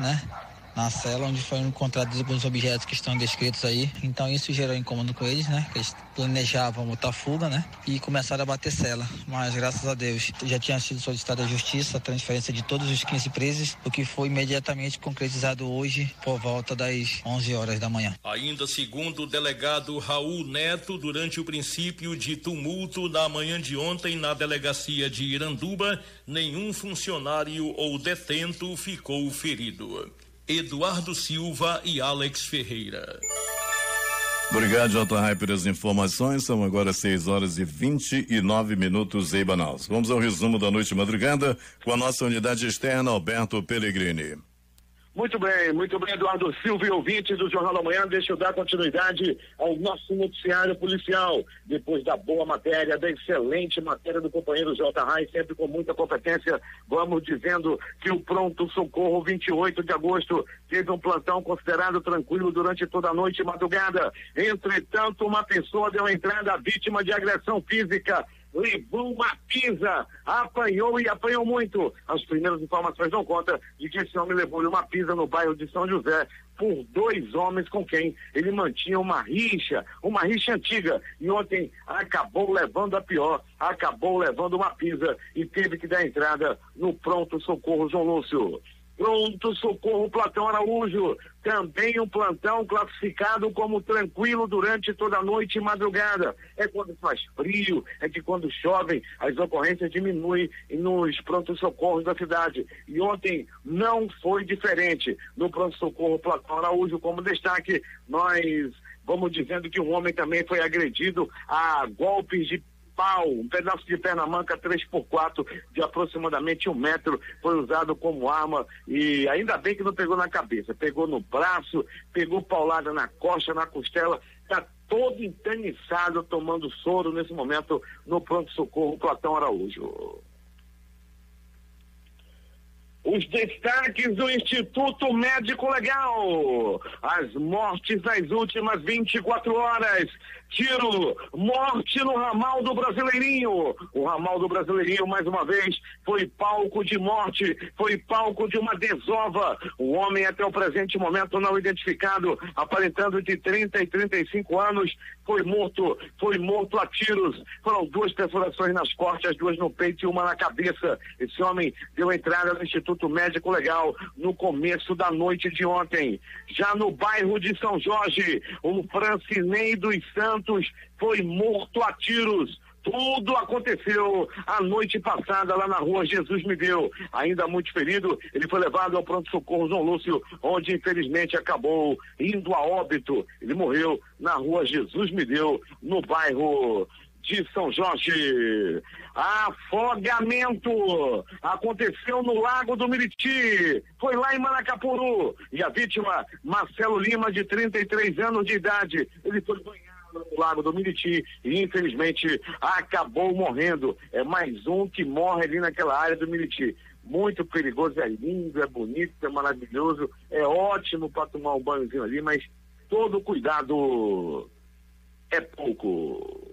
na cela, onde foram encontrados alguns objetos que estão descritos aí. Então isso gerou incômodo com eles, Que eles planejavam botar fuga, E começaram a bater cela. Mas graças a Deus já tinha sido solicitada à Justiça a transferência de todos os 15 presos, o que foi imediatamente concretizado hoje por volta das 11 horas da manhã. Ainda segundo o delegado Raul Neto, durante o princípio de tumulto na manhã de ontem na delegacia de Iranduba, nenhum funcionário ou detento ficou ferido. Eduardo Silva e Alex Ferreira. Obrigado, J. Rai, pelas informações. São agora 6h29 em Manaus. Vamos ao resumo da noite e madrugada com a nossa unidade externa, Alberto Pellegrini. Muito bem, Eduardo Silva e ouvinte do Jornal da Manhã. Deixa eu dar continuidade ao nosso noticiário policial. Depois da boa matéria, da excelente matéria do companheiro J. Rai, sempre com muita competência, vamos dizendo que o Pronto Socorro 28 de agosto teve um plantão considerado tranquilo durante toda a noite e madrugada. Entretanto, uma pessoa deu entrada à vítima de agressão física. Levou uma pisa, apanhou e apanhou muito. As primeiras informações dão conta de que esse homem levou uma pisa no bairro de São José por 2 homens com quem ele mantinha uma rixa antiga, e ontem acabou levando a pior, acabou levando uma pisa e teve que dar entrada no Pronto Socorro João Lúcio. Pronto Socorro Platão Araújo, também um plantão classificado como tranquilo durante toda a noite e madrugada. É quando faz frio, é que quando chove, as ocorrências diminuem nos pronto-socorros da cidade. E ontem não foi diferente. No pronto-socorro Platão Araújo, como destaque, nós vamos dizendo que um homem também foi agredido a golpes de pau, um pedaço de perna manca 3x4 de aproximadamente 1 metro foi usado como arma e ainda bem que não pegou na cabeça, pegou no braço, pegou paulada na costa, na costela, tá todo entaniçado tomando soro nesse momento no pronto-socorro Platão Araújo. Os destaques do Instituto Médico Legal. As mortes das últimas 24 horas. Tiro, morte no ramal do Brasileirinho. O ramal do Brasileirinho, mais uma vez, foi palco de morte, foi palco de uma desova. O homem, até o presente momento, não identificado, aparentando de 30 e 35 anos, foi morto a tiros. Foram 2 perfurações nas costas, 2 no peito e 1 na cabeça. Esse homem deu entrada no Instituto Médico Legal no começo da noite de ontem. Já no bairro de São Jorge, o Francinei dos Santos foi morto a tiros. Tudo aconteceu a noite passada lá na rua Jesus Me Deu. Ainda muito ferido, ele foi levado ao pronto-socorro João Lúcio, onde infelizmente acabou indo a óbito. Ele morreu na rua Jesus Me Deu, no bairro de São Jorge. Afogamento aconteceu no Lago do Miriti, foi lá em Manacapuru, e a vítima, Marcelo Lima, de 33 anos de idade, ele foi banhado no Lago do Miriti e infelizmente acabou morrendo. É mais um que morre ali naquela área do Miriti. Muito perigoso, é lindo, é bonito, é maravilhoso, é ótimo para tomar um banhozinho ali, mas todo cuidado é pouco.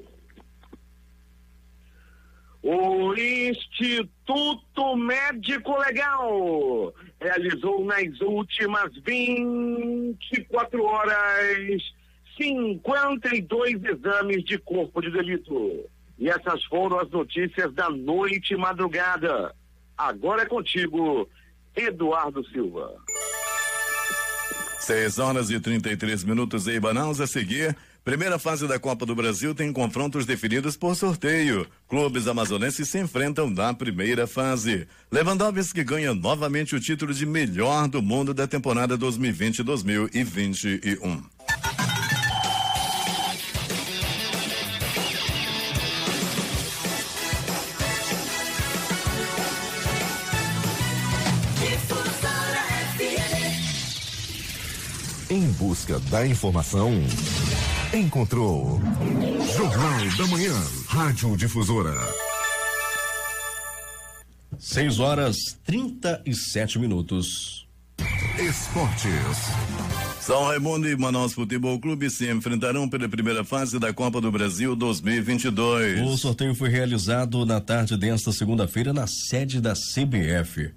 O Instituto Médico Legal realizou nas últimas 24 horas 52 exames de corpo de delito. E essas foram as notícias da noite e madrugada. Agora é contigo, Eduardo Silva. 6h33 em Manaus. A seguir, primeira fase da Copa do Brasil tem confrontos definidos por sorteio. Clubes amazonenses se enfrentam na primeira fase. Lewandowski ganha novamente o título de melhor do mundo da temporada 2020-2021. Em busca da informação, encontrou Jornal da Manhã, Rádio Difusora. 6h37. Esportes. São Raimundo e Manaus Futebol Clube se enfrentarão pela primeira fase da Copa do Brasil 2022. O sorteio foi realizado na tarde desta segunda-feira na sede da CBF.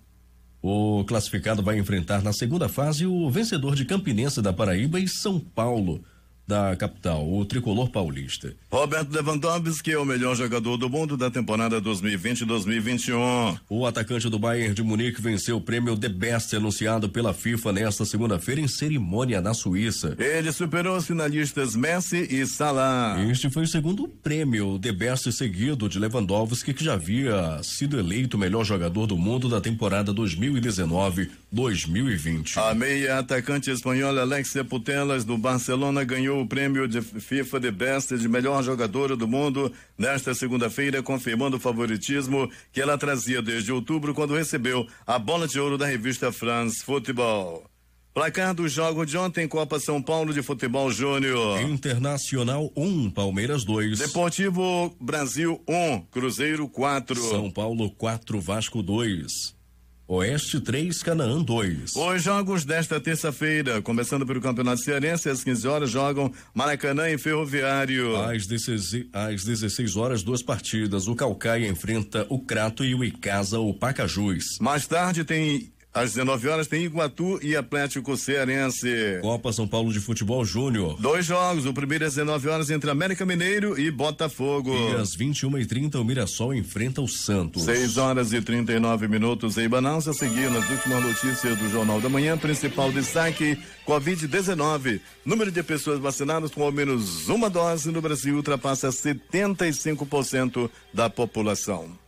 O classificado vai enfrentar na segunda fase o vencedor de Campinense da Paraíba e São Paulo da capital, o tricolor paulista. Roberto Lewandowski é o melhor jogador do mundo da temporada 2020-2021. O atacante do Bayern de Munique venceu o prêmio The Best anunciado pela FIFA nesta segunda-feira em cerimônia na Suíça. Ele superou os finalistas Messi e Salah. Este foi o segundo prêmio The Best seguido de Lewandowski, que já havia sido eleito o melhor jogador do mundo da temporada 2019-2020. A meia atacante espanhola Alexia Putellas do Barcelona ganhou o prêmio de FIFA The Best de melhor jogadora do mundo nesta segunda-feira, confirmando o favoritismo que ela trazia desde outubro, quando recebeu a bola de ouro da revista France Football. Placar do jogo de ontem: Copa São Paulo de Futebol Júnior. Internacional 1, Palmeiras 2. Deportivo Brasil 1, Cruzeiro 4. São Paulo 4, Vasco 2. Oeste 3, Canaã 2. Os jogos desta terça-feira, começando pelo Campeonato Cearense, às 15 horas jogam Maracanã e Ferroviário. Às 16 horas, 2 partidas. O Caucaia enfrenta o Crato e o Icasa o Pacajus. Mais tarde tem Às 19 horas tem Iguatu e Atlético Cearense. Copa São Paulo de Futebol Júnior. 2 jogos, o primeiro às 19 horas entre América Mineiro e Botafogo. E às 21h30 o Mirassol enfrenta o Santos. 6 horas e 39 minutos em Manaus. A seguir, nas últimas notícias do Jornal da Manhã, principal destaque: Covid-19. Número de pessoas vacinadas com ao menos uma dose no Brasil ultrapassa 75% da população.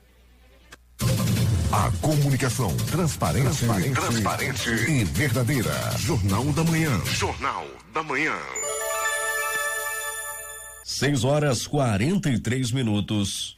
A comunicação transparente e verdadeira. Jornal da Manhã. Jornal da Manhã. 6 horas 43 minutos.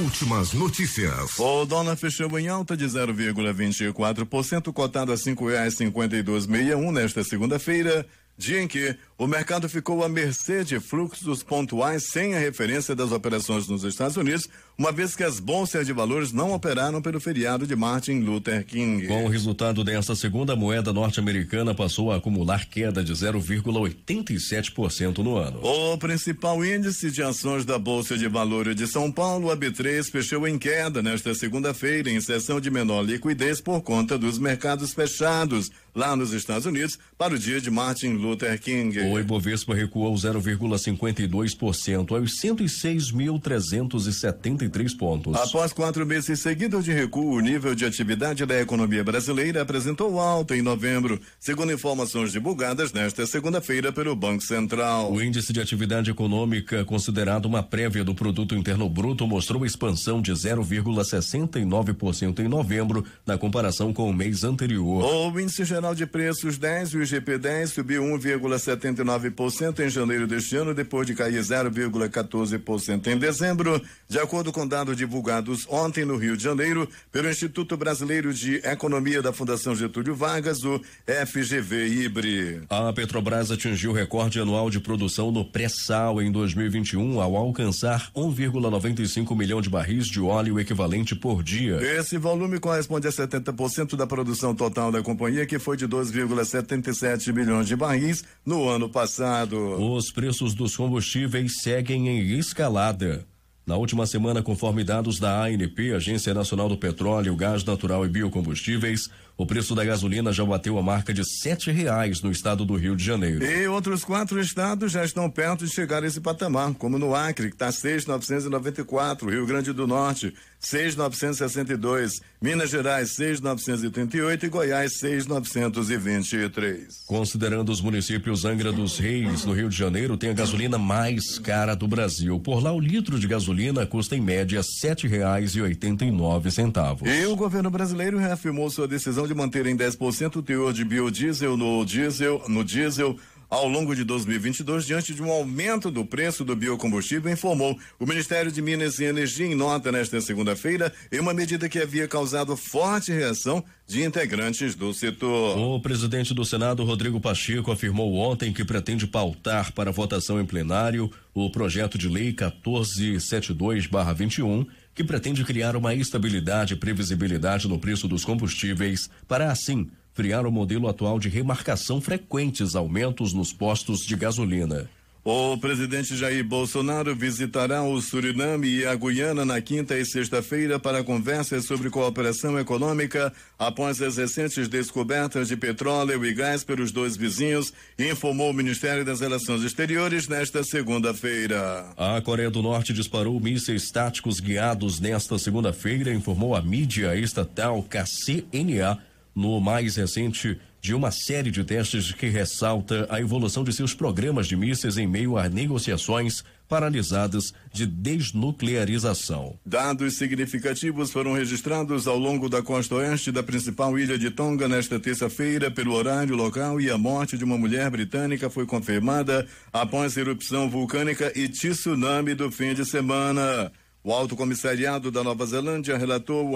Últimas notícias. O dólar fechou em alta de 0,24%, cotado a R$5,5261 nesta segunda-feira, dia em que o mercado ficou à mercê de fluxos pontuais sem a referência das operações nos Estados Unidos, uma vez que as bolsas de valores não operaram pelo feriado de Martin Luther King. Com o resultado desta segunda, a moeda norte-americana passou a acumular queda de 0,87% no ano. O principal índice de ações da Bolsa de Valores de São Paulo, a B3, fechou em queda nesta segunda-feira, em sessão de menor liquidez por conta dos mercados fechados lá nos Estados Unidos para o dia de Martin Luther King. O Ibovespa recuou 0,52% aos 106.373 pontos. Após 4 meses seguidos de recuo, o nível de atividade da economia brasileira apresentou alta em novembro, segundo informações divulgadas nesta segunda-feira pelo Banco Central. O índice de atividade econômica, considerado uma prévia do Produto Interno Bruto, mostrou expansão de 0,69% em novembro, na comparação com o mês anterior. O índice geral de preços 10, o IGP-10, subiu 1,79% em janeiro deste ano, depois de cair 0,14% em dezembro, de acordo com dados divulgados ontem no Rio de Janeiro pelo Instituto Brasileiro de Economia da Fundação Getúlio Vargas, o FGV-IBRE. A Petrobras atingiu recorde anual de produção no pré-sal em 2021, ao alcançar 1,95 milhão de barris de óleo equivalente por dia. Esse volume corresponde a 70% da produção total da companhia, que foi de 2,77 milhões de barris no ano passado. Os preços dos combustíveis seguem em escalada. Na última semana, conforme dados da ANP, Agência Nacional do Petróleo, Gás Natural e Biocombustíveis, o preço da gasolina já bateu a marca de R$7 no estado do Rio de Janeiro. E outros 4 estados já estão perto de chegar a esse patamar, como no Acre, que está 6.994, Rio Grande do Norte 6.962, Minas Gerais 6.938 e Goiás 6.923. Considerando os municípios, Angra dos Reis, no Rio de Janeiro, tem a gasolina mais cara do Brasil. Por lá, o litro de gasolina custa em média R$7,89. E o governo brasileiro reafirmou sua decisão de manter em 10% o teor de biodiesel no diesel ao longo de 2022, diante de um aumento do preço do biocombustível, informou o Ministério de Minas e Energia em nota nesta segunda-feira, em uma medida que havia causado forte reação de integrantes do setor. O presidente do Senado, Rodrigo Pacheco, afirmou ontem que pretende pautar para votação em plenário o projeto de lei 1472/21, que pretende criar uma estabilidade e previsibilidade no preço dos combustíveis, para assim friar o modelo atual de remarcação frequentes aumentos nos postos de gasolina. O presidente Jair Bolsonaro visitará o Suriname e a Guiana na quinta e sexta-feira para conversas sobre cooperação econômica após as recentes descobertas de petróleo e gás pelos dois vizinhos, informou o Ministério das Relações Exteriores nesta segunda-feira. A Coreia do Norte disparou mísseis táticos guiados nesta segunda-feira, informou a mídia estatal KCNA, no mais recente de uma série de testes que ressalta a evolução de seus programas de mísseis em meio a negociações paralisadas de desnuclearização. Dados significativos foram registrados ao longo da costa oeste da principal ilha de Tonga nesta terça-feira pelo horário local, e a morte de uma mulher britânica foi confirmada após erupção vulcânica e tsunami do fim de semana. O Alto Comissariado da Nova Zelândia relatou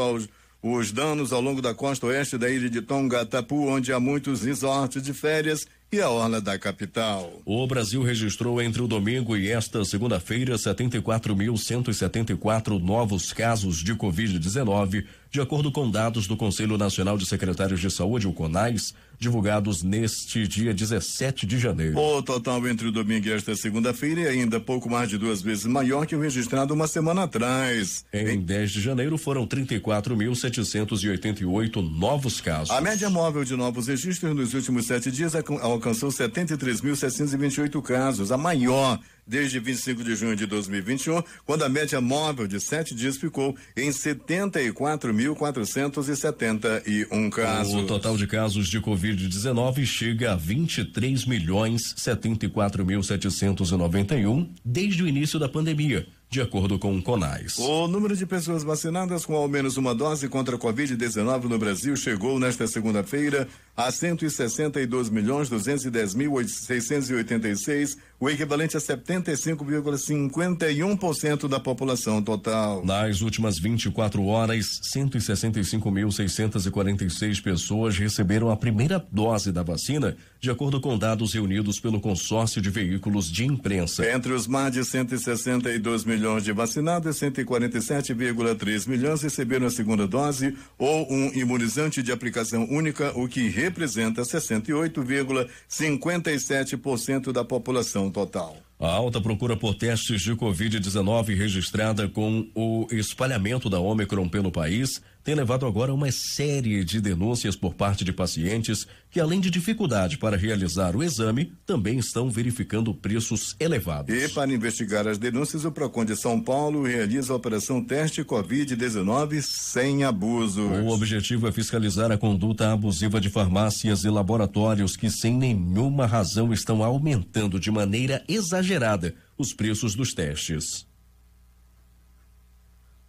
os danos ao longo da costa oeste da ilha de Tongatapu, onde há muitos resorts de férias, e a orla da capital. O Brasil registrou entre o domingo e esta segunda-feira 74.174 novos casos de Covid-19, de acordo com dados do Conselho Nacional de Secretários de Saúde, o CONAS, divulgados neste dia 17 de janeiro. O total entre o domingo e esta segunda-feira é ainda pouco mais de 2 vezes maior que o registrado uma semana atrás. Em 10 de janeiro foram 34.788 novos casos. A média móvel de novos registros nos últimos 7 dias alcançou 73.728 casos, a maior desde 25 de junho de 2021, quando a média móvel de 7 dias ficou em 74.471 casos. O total de casos de Covid-19 chega a 23.074.791 desde o início da pandemia, de acordo com o CONAS. O número de pessoas vacinadas com ao menos uma dose contra a Covid-19 no Brasil chegou nesta segunda-feira a 162.210.686, o equivalente a 75,51% da população total. Nas últimas 24 horas, 165.646 pessoas receberam a primeira dose da vacina, de acordo com dados reunidos pelo consórcio de veículos de imprensa. Entre os mais de 162 milhões de vacinados, 147,3 milhões receberam a segunda dose ou um imunizante de aplicação única, o que representa 68,57% da população total. A alta procura por testes de Covid-19 registrada com o espalhamento da Ômicron pelo país tem levado agora a uma série de denúncias por parte de pacientes que, além de dificuldade para realizar o exame, também estão verificando preços elevados. E para investigar as denúncias, o PROCON de São Paulo realiza a operação Teste Covid-19 sem abusos. O objetivo é fiscalizar a conduta abusiva de farmácias e laboratórios que, sem nenhuma razão, estão aumentando de maneira exagerada os preços dos testes.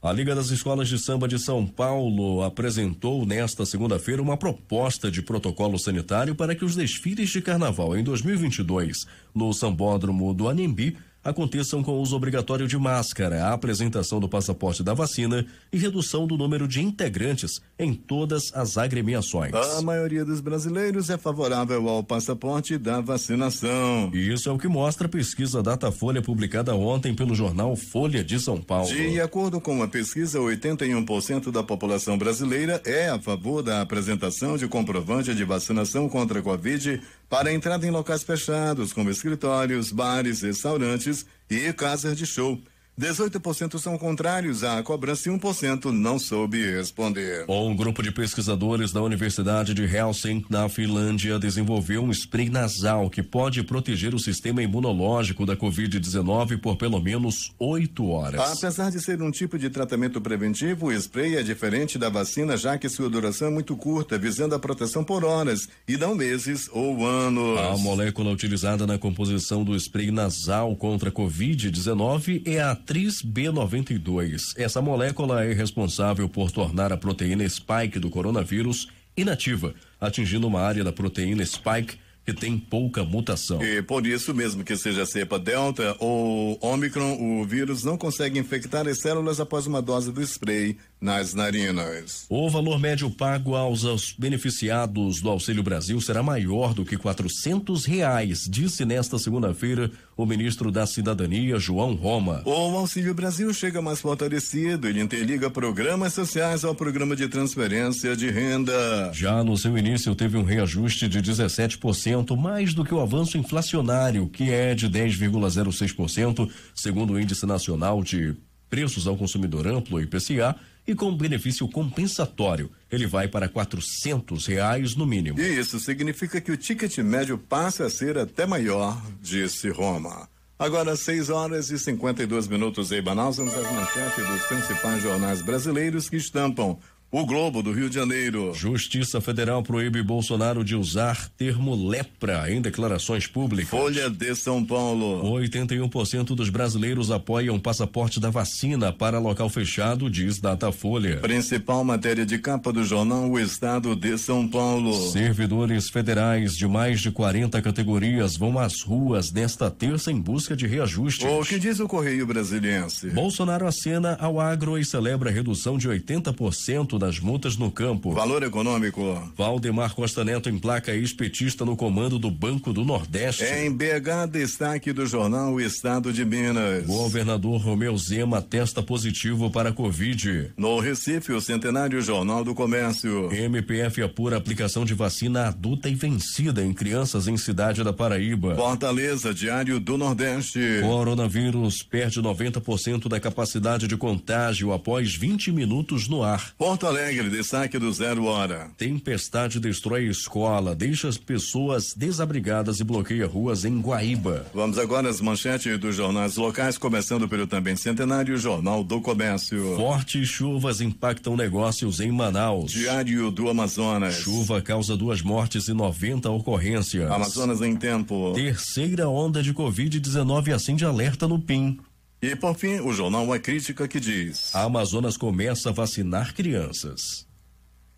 A Liga das Escolas de Samba de São Paulo apresentou nesta segunda-feira uma proposta de protocolo sanitário para que os desfiles de carnaval em 2022 no Sambódromo do Anhembi aconteçam com o uso obrigatório de máscara, a apresentação do passaporte da vacina e redução do número de integrantes em todas as agremiações. A maioria dos brasileiros é favorável ao passaporte da vacinação. E isso é o que mostra a pesquisa Datafolha publicada ontem pelo jornal Folha de São Paulo. De acordo com a pesquisa, 81% da população brasileira é a favor da apresentação de comprovante de vacinação contra a Covid para a entrada em locais fechados, como escritórios, bares, restaurantes e casas de show. 18% são contrários à cobrança e 1% não soube responder. Um grupo de pesquisadores da Universidade de Helsinki, na Finlândia, desenvolveu um spray nasal que pode proteger o sistema imunológico da Covid-19 por pelo menos 8 horas. Apesar de ser um tipo de tratamento preventivo, o spray é diferente da vacina, já que sua duração é muito curta, visando a proteção por horas e não meses ou anos. A molécula utilizada na composição do spray nasal contra a Covid-19 é a Tris B92. Essa molécula é responsável por tornar a proteína spike do coronavírus inativa, atingindo uma área da proteína spike que tem pouca mutação. E por isso, mesmo que seja cepa delta ou ômicron, o vírus não consegue infectar as células após uma dose do spray nas narinas. O valor médio pago aos beneficiados do Auxílio Brasil será maior do que R$400, disse nesta segunda-feira o ministro da Cidadania, João Roma. O Auxílio Brasil chega mais fortalecido. Ele interliga programas sociais ao programa de transferência de renda. Já no seu início teve um reajuste de 17%, mais do que o avanço inflacionário, que é de 10,06%, segundo o Índice Nacional de Preços ao Consumidor Amplo, IPCA, e com benefício compensatório, ele vai para R$400 no mínimo. E isso significa que o ticket médio passa a ser até maior, disse Roma. Agora 6h52 em Manaus, vamos às manchetes dos principais jornais brasileiros que estampam o Globo do Rio de Janeiro. Justiça Federal proíbe Bolsonaro de usar termo lepra em declarações públicas. Folha de São Paulo. 81% dos brasileiros apoiam passaporte da vacina para local fechado, diz Datafolha. Principal matéria de capa do jornal O Estado de São Paulo. Servidores federais de mais de 40 categorias vão às ruas nesta terça em busca de reajustes. O que diz o Correio Brasiliense? Bolsonaro acena ao agro e celebra a redução de 80% da das multas no campo. Valor econômico. Valdemar Costa Neto emplaca ex-petista no comando do Banco do Nordeste. Em BH, destaque do jornal O Estado de Minas. Governador Romeu Zema testa positivo para Covid. No Recife, o centenário Jornal do Comércio. MPF apura aplicação de vacina adulta e vencida em crianças em Cidade da Paraíba. Fortaleza, Diário do Nordeste. Coronavírus perde 90% da capacidade de contágio após 20 minutos no ar. Porto Alegre, destaque do 0 Hora. Tempestade destrói escola, deixa as pessoas desabrigadas e bloqueia ruas em Guaíba. Vamos agora às manchetes dos jornais locais, começando pelo também centenário Jornal do Comércio. Fortes chuvas impactam negócios em Manaus. Diário do Amazonas. Chuva causa 2 mortes e 90 ocorrências. Amazonas em tempo. Terceira onda de Covid-19 acende alerta no PIN. E por fim, o jornal A Crítica, que diz: a Amazonas começa a vacinar crianças.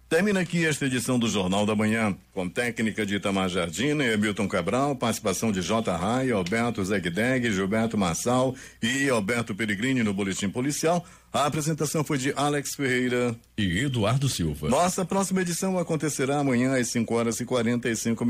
Termina aqui esta edição do Jornal da Manhã, com técnica de Itamar Jardim e Hamilton Cabral, participação de J. Raia, Alberto Zegdeg, Gilberto Marçal e Alberto Peregrini no Boletim Policial. A apresentação foi de Alex Ferreira e Eduardo Silva. Nossa próxima edição acontecerá amanhã às 5h45.